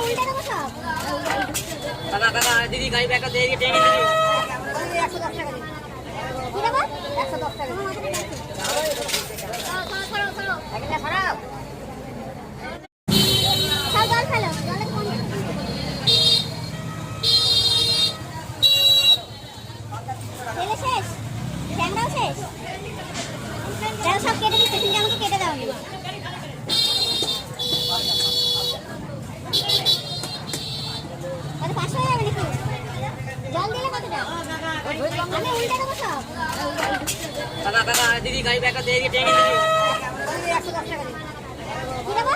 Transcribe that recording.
উল্টে দেবো সব। কাকা কাকা দিদি গাড়ি ব্যাগটা দিয়ে টেনে দিদি 110 টাকা দিন। কি দেবো? 110 টাকা দিন। সরো। একটা সরাও। সব জল ফেলো। জলে কোন তেলে শেষ? ট্যাংরাও শেষ? ট্যাং সব কেটে দিচ্ছে, কিন্তু আমাকে কেটে দাও নি। কত 500 হয়ে যাবে নাকি? জল দিলে কত দাও? আমি উল্টে দেবো সব। কাকা কাকা দিদি গাড়ি ব্যাগটা দিয়ে টেনে দিদি 110 টাকা দিন। কি দেবো?